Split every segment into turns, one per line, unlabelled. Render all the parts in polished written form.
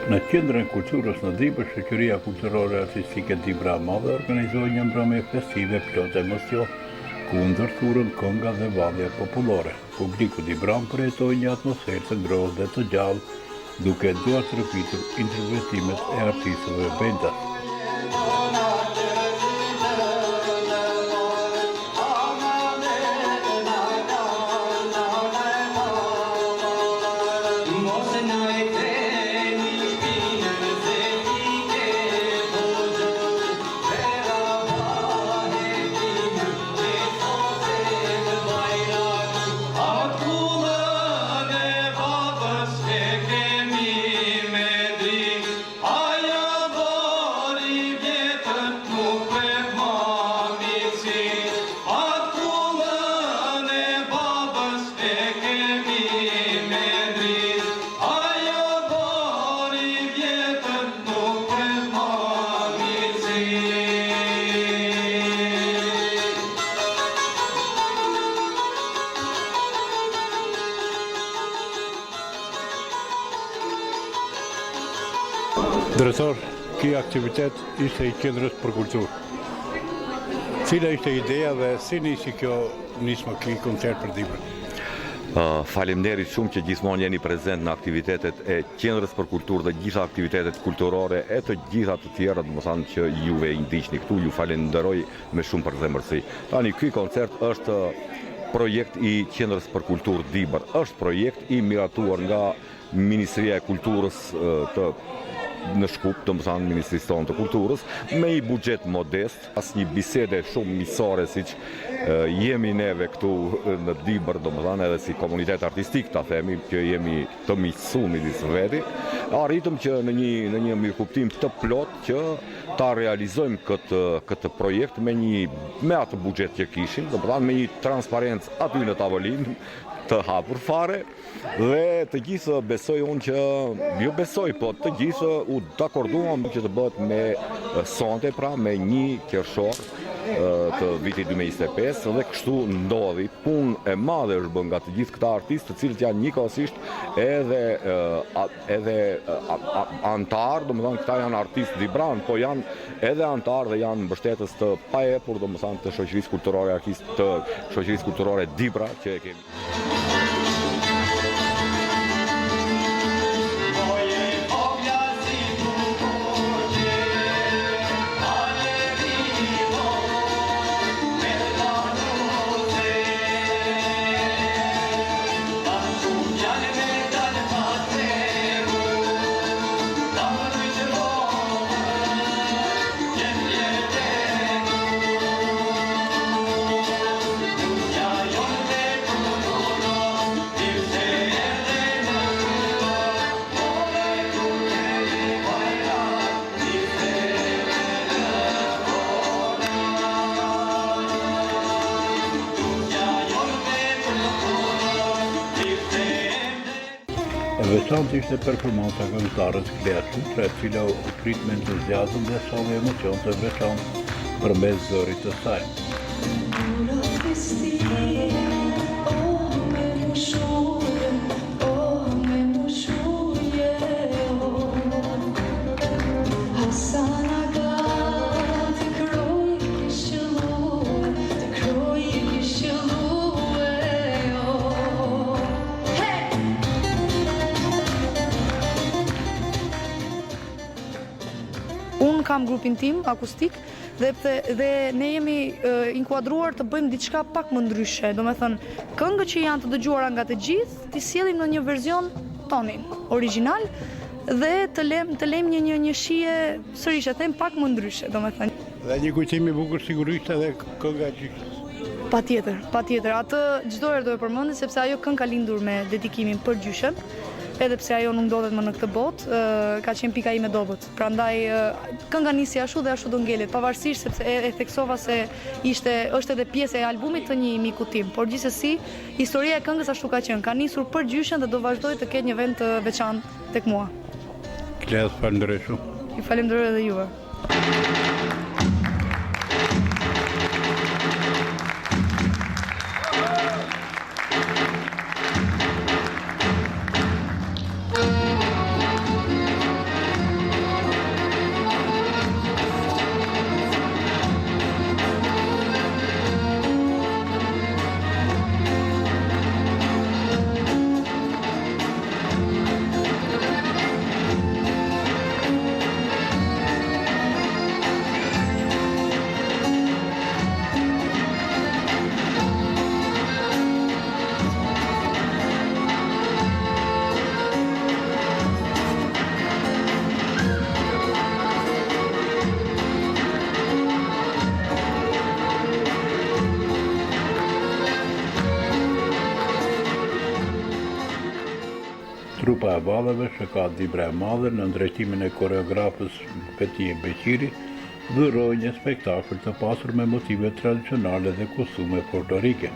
Në qendrën e kulturës në Dibër, Shoqëria Kulturore Artistike Dibra e Madhe organizoi një mbrëmje festive plot emocion, ku u ndërthurën kënga dhe vallja popullore. Publiku Dibran përjetoi një atmosferë të ngrohtë dhe të gjallë, duke duar trëpitur interpretimet e artistëve bendas. Drejtor, ky aktivitet ishte i Qendrës për Kulturë. Cila ishte ideja dhe si nisi kjo nismë ky koncert për Dibrën?
Faleminderit shumë që gjithmonë jeni prezent në aktivitetet e Qendrës për Kulturë dhe gjitha aktivitetet kulturore e të gjitha të tjera, domethënë që juve i ndiqni këtu, ju falenderoj me shumë përzemërsi. Tani ky koncert është projekt i Qendrës për Kulturë Dibër, është projekt i miratuar nga Ministria e Kulturës në Shkup, domethënë Ministrisë tonë të Kulturës, me një buxhet modest, as një bisede shumë miqësore siç jemi neve këtu në Dibër, domethënë edhe si komunitet artistik ta themi, që jemi të miqësuar midis veti, arritëm që në një mirëkuptim të plot që ta realizojmë këtë projekt me atë buxhet që kishim, domethënë me një transparencë aty në tavolinë të hapur fare, dhe të gjithë besoj unë që, jo besoj, po të gjithë u dakorduam që të bëhet me sonte, pra me 1 qershor të vitit 2025, dhe kështu ndodhi. Punë e madhe është bën nga të gjithë këta artistë, të cilët janë njëkohësisht edhe antar, domethënë këta janë artistë Dibran, po janë edhe antar dhe janë mbështetës të paepur, domethënë të shoqërisë kulturore të shoqërisë kulturore Dibra që e kemi.
Veçantë ishte performanca këngëtarës Klea Shutra, e cila u prit me entuziazëm dhe solli emocion të veçantë përmes zërit të saj.
Unë kam grupin tim akustik dhe ne jemi inkuadruar të bëjmë diçka pak më ndryshe. Do me thënë, këngët që janë të dëgjuara nga të gjithë, t'i sjellim në një verzion tonin, original, dhe të lejmë një shije, sërish e them, pak më ndryshe, do me thënë.
Dhe një kujtim i bukur sigurisht edhe kënga e gjysmës.
Patjetër. Atë çdo herë do e përmendim sepse ajo këngë ka lindur me dedikimin për gjyshen. Edhe pse ajo nuk ndodhet më në këtë botë, ka qenë pika ime dobët. Prandaj kënga nisi ashtu dhe ashtu do ngelet, pavarësisht sepse e theksova se është edhe pjesë e albumit të një miku tim, por gjithsesi historia e këngës ashtu ka qenë. Ka nisur për gjyshen dhe do vazhdoj të ketë një vend të veçantë tek mua.
Klea, falenderoj shumë.
Ju falenderoj edhe juve.
Trupa e valleve shka Dibra e Madhe në drejtimin e koreografës Betije Beqiri dhuroi një spektakël të pasur me motive tradicionale dhe kostume portorike.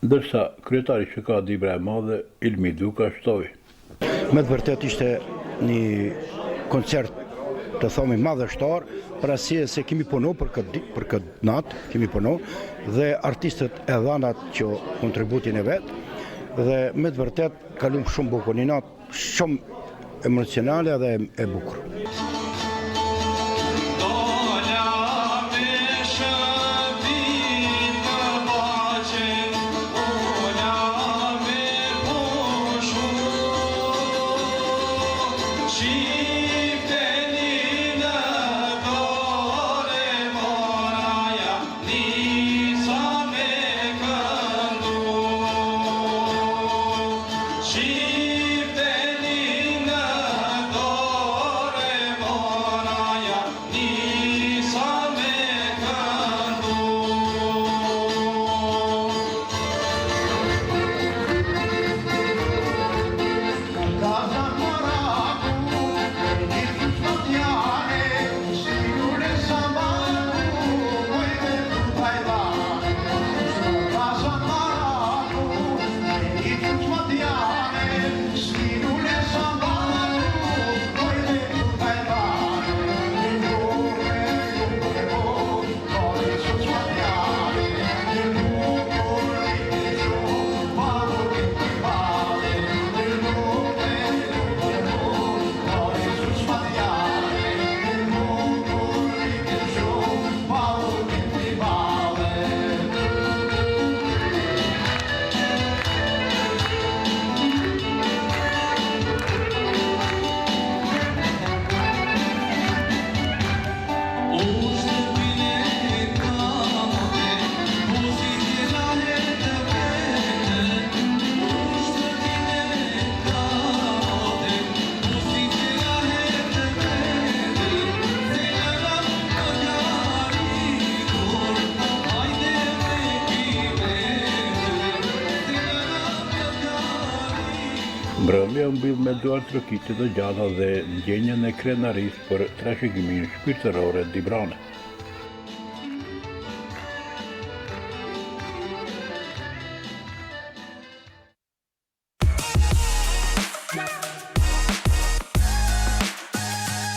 Ndërsa kryetari SHK Dibra e Madhe, Ilmi Duka, shtoi.
Me të vërtet ishte një koncert të thomi madhështor, për arsye se kemi punu për këtë natë, kemi punu, dhe artistët e dhanat që kontributin e vetë, dhe me të vërtet kalum shumë bukur, një natë shumë emocionale dhe e bukur.
Mbrëmja u mbyll me duar trokitje të gjalla dhe ndjenjën e krenarisë për trashëgiminë shpirtërore dibrane.